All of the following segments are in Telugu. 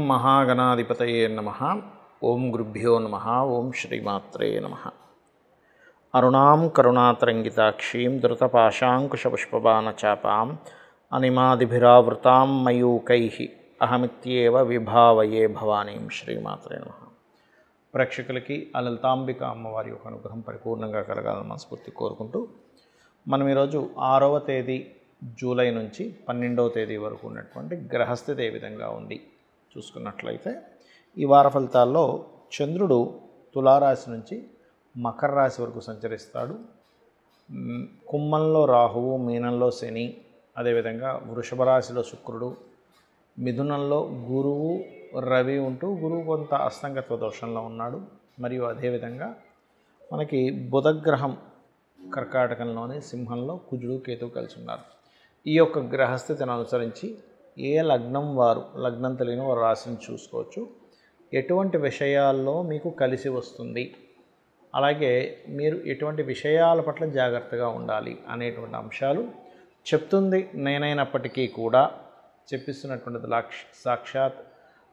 మహాగణాధిపతయే నమః. ఓం గురుభ్యో నమః. ఓం శ్రీమాత్రే నమః. అరుణాం కరుణాతరంగితాక్షీం ధృతపాశాంకుశపుష్పబాణచాపాం అనిమాదిభిరావృతాం మయూకైః అహమిత్యేవ విభావయే భవానీం. శ్రీమాత్రే నమః. ప్రేక్షకులకి ఆ లలితాంబిక అమ్మవారి యొక్క అనుగ్రహం పరిపూర్ణంగా కలగాలని మనస్ఫూర్తి కోరుకుంటూ మనం ఈరోజు 6వ తేదీ జూలై నుంచి 12వ తేదీ వరకు ఉన్నటువంటి గ్రహస్థితి ఏ విధంగా ఉంది చూసుకున్నట్లయితే, ఈ వార ఫలితాల్లో చంద్రుడు తులారాశి నుంచి మకర రాశి వరకు సంచరిస్తాడు. కుంభంలో రాహువు, మీనంలో శని, అదేవిధంగా వృషభ రాశిలో శుక్రుడు, మిథునంలో గురువు, రవి ఉంటూ గురువు కొంత అస్తంగత్వ దోషంలో ఉన్నాడు. మరియు అదేవిధంగా మనకి బుధగ్రహం కర్కాటకంలోని సింహంలో కుజుడు, కేతువు కలిసి ఉన్నారు. ఈ యొక్క గ్రహస్థితిని అనుసరించి ఏ లగ్నం వారు, లగ్నం తెలియని వారు రాశిని చూసుకోవచ్చు. ఎటువంటి విషయాల్లో మీకు కలిసి వస్తుంది, అలాగే మీరు ఎటువంటి విషయాల పట్ల జాగ్రత్తగా ఉండాలి అనేటువంటి అంశాలు చెప్తుంది నేనైనప్పటికీ కూడా చెప్పిస్తున్నటువంటిది సాక్షాత్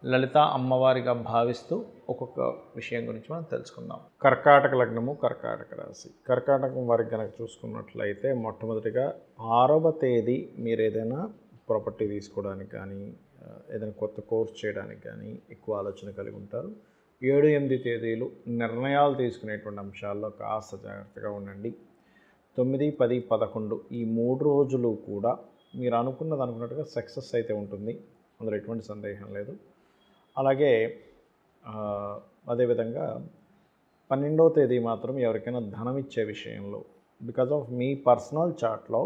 లలిత అమ్మవారిగా భావిస్తూ ఒక్కొక్క విషయం గురించి మనం తెలుసుకుందాం. కర్కాటక లగ్నము, కర్కాటక రాశి. కర్కాటకం వారికి కనుక చూసుకున్నట్లయితే మొట్టమొదటిగా 6వ తేదీ మీరు ఏదైనా ప్రాపర్టీ తీసుకోవడానికి కానీ, ఏదైనా కొత్త కోర్స్ చేయడానికి కానీ ఎక్కువ ఆలోచన కలిగి ఉంటారు. 7, 8 తేదీలు నిర్ణయాలు తీసుకునేటువంటి అంశాల్లో కాస్త జాగ్రత్తగా ఉండండి. 9, 10, 11 ఈ 3 రోజులు కూడా మీరు అనుకున్నట్టుగా సక్సెస్ అయితే ఉంటుంది, అందులో ఎటువంటి సందేహం లేదు. అలాగే అదేవిధంగా 12వ తేదీ మాత్రం ఎవరికైనా ధనం ఇచ్చే విషయంలో, బికాజ్ ఆఫ్ మీ పర్సనల్ చార్ట్లో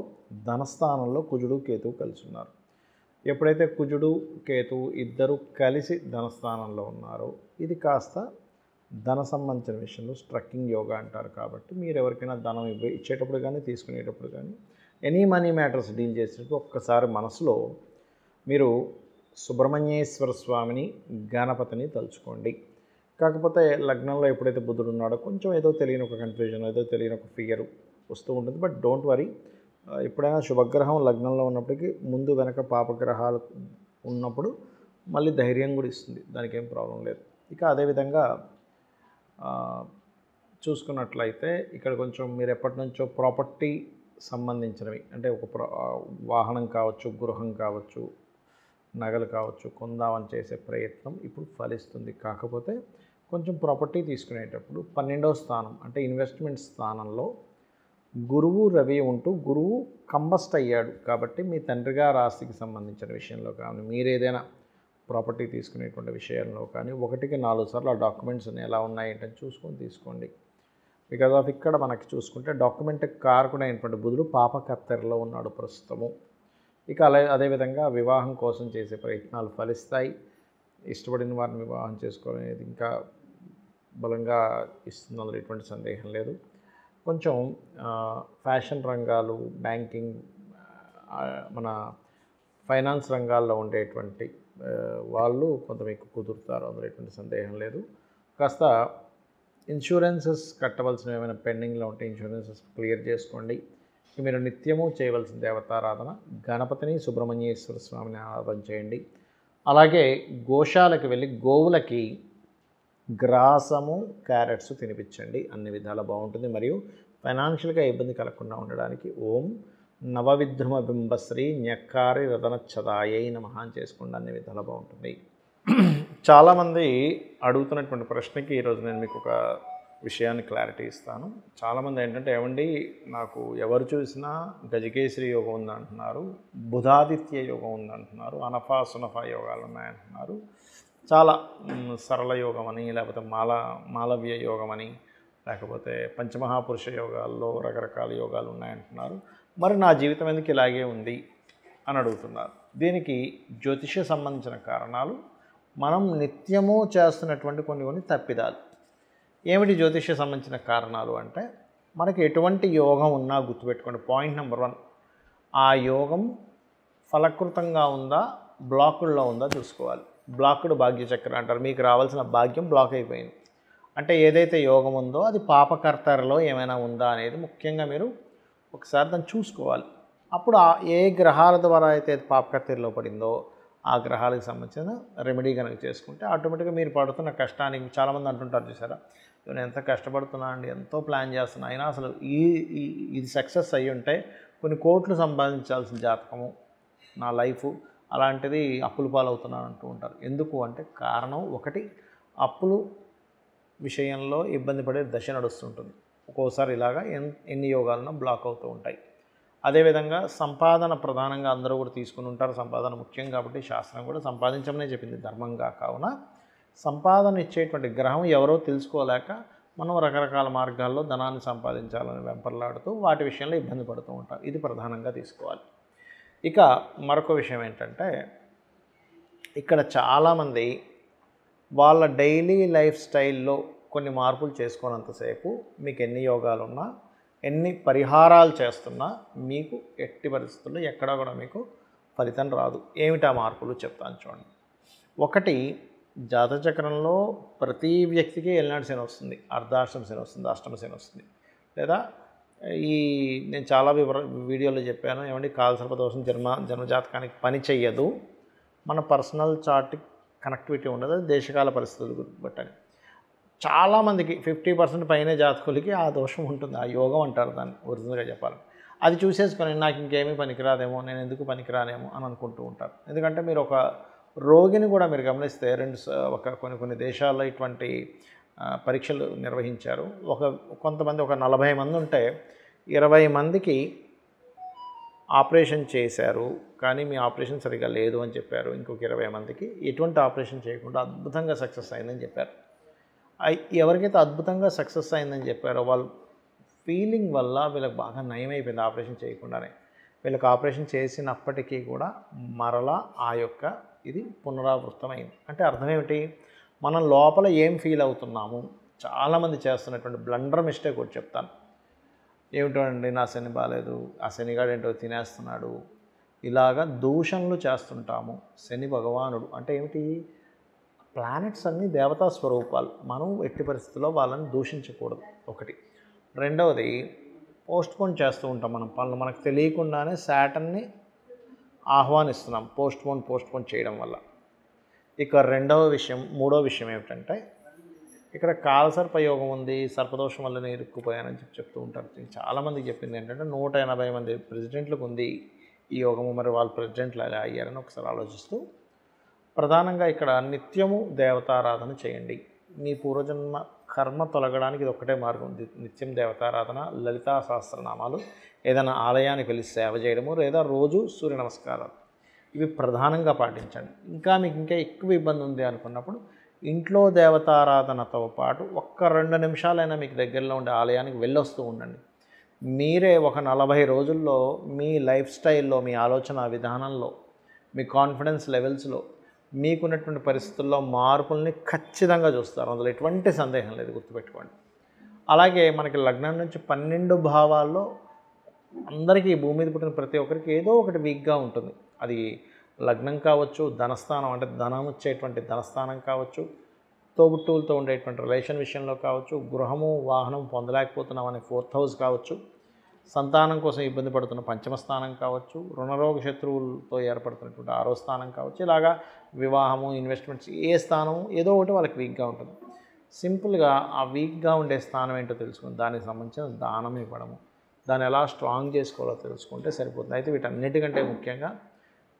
ధనస్థానంలో కుజుడు, కేతువు కలిసి ఉన్నారు. ఎప్పుడైతే కుజుడు, కేతువు ఇద్దరు కలిసి ధనస్థానంలో ఉన్నారో ఇది కాస్త ధన సంబంధించిన విషయంలో స్ట్రక్కింగ్ యోగా అంటారు. కాబట్టి మీరు ఎవరికైనా ధనం ఇచ్చేటప్పుడు కానీ, తీసుకునేటప్పుడు కానీ, ఎనీ మనీ మ్యాటర్స్ డీల్ చేసేటప్పుడు ఒక్కసారి మనసులో మీరు సుబ్రహ్మణ్యేశ్వర స్వామిని, గణపతిని తలుచుకోండి. కాకపోతే లగ్నంలో ఎప్పుడైతే బుధుడు ఉన్నాడో కొంచెం ఏదో తెలియని ఒక కన్ఫ్యూజన్, ఏదో తెలియని ఒక ఫియర్ వస్తూ ఉంటుంది. బట్ డోంట్ వరీ, ఎప్పుడైనా శుభగ్రహం లగ్నంలో ఉన్నప్పటికీ ముందు వెనక పాపగ్రహాలు ఉన్నప్పుడు మళ్ళీ ధైర్యం కూడా ఇస్తుంది, దానికి ఏం ప్రాబ్లం లేదు. ఇక అదేవిధంగా చూసుకున్నట్లయితే ఇక్కడ కొంచెం మీరు ఎప్పటి నుంచో ప్రాపర్టీ సంబంధించినవి, అంటే ఒక వాహనం కావచ్చు, గృహం కావచ్చు, నగలు కావచ్చు, కొందామని చేసే ప్రయత్నం ఇప్పుడు ఫలిస్తుంది. కాకపోతే కొంచెం ప్రాపర్టీ తీసుకునేటప్పుడు 12వ స్థానం అంటే ఇన్వెస్ట్మెంట్ స్థానంలో గురువు, రవి ఉంటూ గురువు కంబస్ట్ అయ్యాడు. కాబట్టి మీ తండ్రి గారి ఆస్తికి సంబంధించిన విషయంలో కానీ, మీరు ఏదైనా ప్రాపర్టీ తీసుకునేటువంటి విషయంలో కానీ 1కి 4 సార్లు ఆ డాక్యుమెంట్స్ ఎలా ఉన్నాయి ఏంటని చూసుకొని తీసుకోండి. బికాజ్ ఆఫ్ ఇక్కడ మనకి చూసుకుంటే డాక్యుమెంట్ కారకుడైనటువంటి బుధుడు పాపకత్తెరలో ఉన్నాడు ప్రస్తుతము. ఇక అదేవిధంగా వివాహం కోసం చేసే ప్రయత్నాలు ఫలిస్తాయి. ఇష్టపడిన వారిని వివాహం చేసుకోవాలనేది ఇంకా బలంగా ఇస్తుంది, అందులో ఎటువంటి సందేహం లేదు. కొంచెం ఫ్యాషన్ రంగాలు, బ్యాంకింగ్, మన ఫైనాన్స్ రంగాల్లో ఉండేటువంటి వాళ్ళు కొంత మీకు కుదురుతారు, అందులో ఎటువంటి సందేహం లేదు. కాస్త ఇన్సూరెన్సెస్ కట్టవలసినవి ఏమైనా పెండింగ్లో ఉంటే ఇన్సూరెన్సెస్ క్లియర్ చేసుకోండి. మీరు నిత్యము చేయవలసిన దేవతారాధన గణపతిని, సుబ్రహ్మణ్యేశ్వర స్వామిని ఆరాధన చేయండి. అలాగే గోశాలకు వెళ్ళి గోవులకి గ్రాసము, క్యారెట్స్ తినిపించండి, అన్ని విధాలా బాగుంటుంది. మరియు ఫైనాన్షియల్గా ఇబ్బంది కలగకుండా ఉండడానికి ఓం నవవిద్రుమ బింబశ్రీ న్యక్కారి రతనచ్చదాయై నమః అని చేసుకోండి, అన్ని విధాలా బాగుంటుంది. చాలామంది అడుగుతున్నటువంటి ప్రశ్నకి ఈరోజు నేను మీకు ఒక విషయాన్ని క్లారిటీ ఇస్తాను. చాలామంది ఏంటంటే, ఏమండి నాకు ఎవరు చూసినా గజకేశ్వరి యోగం ఉందంటున్నారు, బుధాదిత్య యోగం ఉందంటున్నారు, అనఫా సునఫా యోగాలు ఉన్నాయంటున్నారు, చాలా సరళ యోగం అని, లేకపోతే మాలవ్య యోగం అని, లేకపోతే పంచమహాపురుష యోగాల్లో రకరకాల యోగాలు ఉన్నాయంటున్నారు. మరి నా జీవితం ఎందుకు ఇలాగే ఉంది అని అడుగుతున్నారు. దీనికి జ్యోతిష సంబంధించిన కారణాలు, మనం నిత్యము చేస్తున్నటువంటి కొన్ని తప్పిదాలు. ఏమిటి జ్యోతిష్య సంబంధించిన కారణాలు అంటే, మనకి ఎటువంటి యోగం ఉన్నా గుర్తుపెట్టుకోండి. పాయింట్ నెంబర్ 1, ఆ యోగం ఫలకృతంగా ఉందా, బ్లాకుల్లో ఉందా చూసుకోవాలి. బ్లాక్డ్ భాగ్యచక్రం అంటారు. మీకు రావాల్సిన భాగ్యం బ్లాక్ అయిపోయింది అంటే ఏదైతే యోగం ఉందో అది పాపకర్తరలో ఏమైనా ఉందా అనేది ముఖ్యంగా మీరు ఒకసారి దాన్ని చూసుకోవాలి. అప్పుడు ఏ గ్రహాల ద్వారా అయితే పాపకర్తెరలో పడిందో ఆ గ్రహాలకు సంబంధించిన రెమెడీ కనుక చేసుకుంటే ఆటోమేటిక్గా మీరు పడుతున్న కష్టానికి చాలామంది అంటుంటారు చూసారా, నేను ఎంత కష్టపడుతున్నా అండి, ఎంతో ప్లాన్ చేస్తున్నా, అయినా అసలు ఇది సక్సెస్ అయ్యి ఉంటే కొన్ని కోట్లు సంపాదించాల్సిన జాతకము నా లైఫ్, అలాంటిది అప్పుల పాలవుతున్నాను అంటూ ఉంటారు. ఎందుకు అంటే కారణం ఒకటి, అప్పులు విషయంలో ఇబ్బంది పడే దశ నడుస్తుంటుంది. ఒక్కోసారి ఇలాగా ఎన్ని యోగాలను బ్లాక్ అవుతూ ఉంటాయి. అదేవిధంగా సంపాదన ప్రధానంగా అందరూ కూడా తీసుకుని ఉంటారు. సంపాదన ముఖ్యం కాబట్టి శాస్త్రం కూడా సంపాదించమనే చెప్పింది ధర్మంగా. కావున సంపాదన ఇచ్చేటువంటి గ్రహం ఎవరో తెలుసుకోలేక మనం రకరకాల మార్గాల్లో ధనాన్ని సంపాదించాలని వెంపర్లాడుతూ వాటి విషయంలో ఇబ్బంది పడుతూ ఉంటాం. ఇది ప్రధానంగా తీసుకోవాలి. ఇక మరొక విషయం ఏంటంటే, ఇక్కడ చాలామంది వాళ్ళ డైలీ లైఫ్ స్టైల్లో కొన్ని మార్పులు చేసుకోనంతసేపు మీకు ఎన్ని యోగాలున్నా, ఎన్ని పరిహారాలు చేస్తున్నా మీకు ఎట్టి పరిస్థితుల్లో ఎక్కడా కూడా మీకు ఫలితం రాదు. ఏమిటా మార్పులు చెప్తాను చూడండి. ఒకటి, జాతచక్రంలో ప్రతి వ్యక్తికి ఏలినాటి శని వస్తుంది, అర్ధాష్టమ శని వస్తుంది, అష్టమ శని వస్తుంది. లేదా నేను చాలా వీడియోలో చెప్పాను, ఏమంటే కాలసర్ప దోషం జన్మజాతకానికి పని చెయ్యదు, మన పర్సనల్ చార్ట్ కనెక్టివిటీ ఉండదు, దేశకాల పరిస్థితులు బట్టని. చాలామందికి 50% పైనే జాతకులకి ఆ దోషం ఉంటుంది, ఆ యోగం అంటారు దాన్ని ఒరిజినల్గా చెప్పాలి. అది చూసేసుకొని నాకు ఇంకేమీ పనికిరాదేమో, నేను ఎందుకు పనికిరానేమో అని అనుకుంటూ ఉంటారు. ఎందుకంటే మీరు ఒక రోగిని కూడా మీరు గమనిస్తే కొన్ని దేశాల్లో ఇటువంటి పరీక్షలు నిర్వహించారు. కొంతమంది 40 మంది ఉంటే 20 మందికి ఆపరేషన్ చేశారు, కానీ మీ ఆపరేషన్ సరిగా లేదు అని చెప్పారు. ఇంకొక 20 మందికి ఎటువంటి ఆపరేషన్ చేయకుండా అద్భుతంగా సక్సెస్ అయిందని చెప్పారు. ఎవరికైతే అద్భుతంగా సక్సెస్ అయిందని చెప్పారో వాళ్ళు ఫీలింగ్ వల్ల వీళ్ళకి బాగా నయమైపోయింది ఆపరేషన్ చేయకుండానే. వీళ్ళకి ఆపరేషన్ చేసినప్పటికీ కూడా మరలా ఇది పునరావృతమైంది. అంటే అర్థం ఏమిటి, మనం లోపల ఏం ఫీల్ అవుతున్నాము. చాలామంది చేస్తున్నటువంటి బ్లండర్ మిస్టేక్ ఒకటి చెప్తాను. ఏమిటో అండి, నా శని బాగాలేదు, ఆ శనిగాడు ఏంటో తినేస్తున్నాడు, ఇలాగా దూషణలు చేస్తుంటాము. శని భగవానుడు అంటే ఏమిటి, ప్లానెట్స్ అన్నీ దేవతా స్వరూపాలు, మనం ఎట్టి పరిస్థితుల్లో వాళ్ళని దూషించకూడదు ఒకటి. రెండవది, పోస్ట్పోన్ చేస్తూ ఉంటాం మనం పనులు, మనకు తెలియకుండానే శాటర్న్ని ఆహ్వానిస్తున్నాం పోస్ట్పోన్ చేయడం వల్ల. ఇక మూడో విషయం ఏమిటంటే, ఇక్కడ కాలసర్పయోగం ఉంది, సర్పదోషం వల్ల నేను ఇరుక్కుపోయానని చెప్తూ ఉంటారు. చాలామందికి చెప్పింది ఏంటంటే 180 మంది ప్రెసిడెంట్లకు ఉంది ఈ యోగము, మరి వాళ్ళు ప్రెసిడెంట్లు ఎలా అయ్యారని ఒకసారి ఆలోచిస్తూ, ప్రధానంగా ఇక్కడ నిత్యము దేవతారాధన చేయండి. మీ పూర్వజన్మ కర్మ తొలగడానికి ఇది ఒక్కటే మార్గం. నిత్యం దేవతారాధన, లలితా సహస్రనామాలు, ఏదైనా ఆలయానికి వెళ్ళి సేవ చేయడము, లేదా రోజు సూర్య నమస్కారాలు, ఇవి ప్రధానంగా పాటించండి. మీకు ఎక్కువ ఇబ్బంది ఉంది అనుకున్నప్పుడు ఇంట్లో దేవతారాధనతో పాటు 1-2 నిమిషాలైనా మీకు దగ్గరలో ఉండే ఆలయానికి వెళ్ళొస్తూ ఉండండి. మీరే ఒక 40 రోజుల్లో మీ లైఫ్ స్టైల్లో, మీ ఆలోచన విధానంలో, మీ కాన్ఫిడెన్స్ లెవెల్స్లో మీకున్నటువంటి పరిస్థితుల్లో మార్పుల్ని ఖచ్చితంగా చూస్తారు. అందులో ఎటువంటి సందేహం లేదు, గుర్తుపెట్టుకోండి. అలాగే మనకి లగ్నం నుంచి 12 భావాల్లో అందరికీ, భూమి మీద పుట్టిన ప్రతి ఒక్కరికి ఏదో ఒకటి వీక్గా ఉంటుంది. అది లగ్నం కావచ్చు, ధనస్థానం అంటే ధనం వచ్చేటువంటి ధనస్థానం కావచ్చు, తోబుట్టువులతో ఉండేటువంటి రిలేషన్ విషయంలో కావచ్చు, గృహము వాహనం పొందలేకపోతున్నాం అనే 4th హౌస్ కావచ్చు, సంతానం కోసం ఇబ్బంది పడుతున్న 5వ స్థానం కావచ్చు, రుణరోగ శత్రువులతో ఏర్పడుతున్నటువంటి 6వ స్థానం కావచ్చు, ఇలాగా వివాహము, ఇన్వెస్ట్మెంట్స్, ఏ స్థానం ఏదో ఒకటి వాళ్ళకి వీక్గా ఉంటుంది. సింపుల్గా ఆ వీక్గా ఉండే స్థానం ఏంటో తెలుసుకుని దానికి సంబంధించిన దానం ఇవ్వడము, దాన్ని ఎలా స్ట్రాంగ్ చేసుకోవాలో తెలుసుకుంటే సరిపోతుంది. అయితే వీటన్నిటికంటే ముఖ్యంగా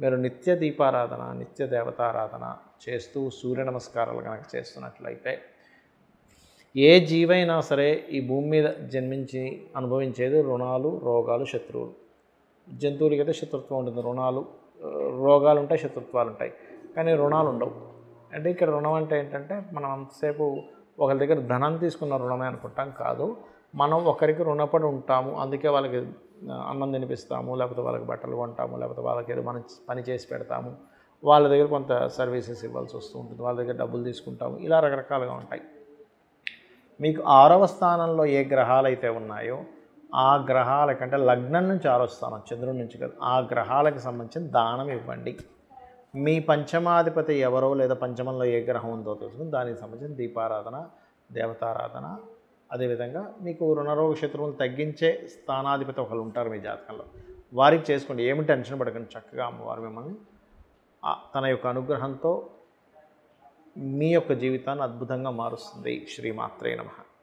మీరు నిత్య దీపారాధన, నిత్య దేవతారాధన చేస్తూ సూర్య నమస్కారాలు కనుక చేస్తున్నట్లయితే, ఏ జీవైనా సరే ఈ భూమి మీద జన్మించి అనుభవించేది రుణాలు, రోగాలు, శత్రువులు. జంతువులకైతే శత్రుత్వం ఉంటుంది, రోగాలు ఉంటాయి, శత్రుత్వాలు ఉంటాయి, కానీ రుణాలు ఉండవు. అంటే ఇక్కడ రుణం అంటే ఏంటంటే, మనం అంతసేపు ఒకరి దగ్గర ధనం తీసుకున్న రుణమే అనుకుంటాం, కాదు. మనం ఒకరికి రుణపడి ఉంటాము, అందుకే వాళ్ళకి అన్నం తినిపిస్తాము, లేకపోతే వాళ్ళకి బట్టలు కొంటాము, లేకపోతే వాళ్ళకి ఏదో మనం పని చేసి పెడతాము, వాళ్ళ దగ్గర కొంత సర్వీసెస్ ఇవ్వాల్సి వస్తూ ఉంటుంది, వాళ్ళ దగ్గర డబ్బులు తీసుకుంటాము, ఇలా రకరకాలుగా ఉంటాయి. మీకు 6వ స్థానంలో ఏ గ్రహాలు అయితే ఉన్నాయో ఆ గ్రహాల కంటే లగ్నం నుంచి 6వ స్థానం, చంద్రుడి నుంచి కదా, ఆ గ్రహాలకు సంబంధించిన దానం ఇవ్వండి. మీ పంచమాధిపతి ఎవరో లేదా పంచమంలో ఏ గ్రహం ఉందో తెలుసుకుని దానికి సంబంధించిన దీపారాధన, దేవతారాధన, అదేవిధంగా మీకు రుణరోగ శత్రువులు తగ్గించే స్థానాధిపతి ఒకళ్ళు ఉంటారు మీ జాతకంలో, వారికి చేసుకోండి. ఏమి టెన్షన్ పడకండి, చక్కగా అమ్మవారు మిమ్మల్ని తన యొక్క అనుగ్రహంతో మీ యొక్క జీవితాన్ని అద్భుతంగా మారుస్తుంది. శ్రీమాత్రే నమః.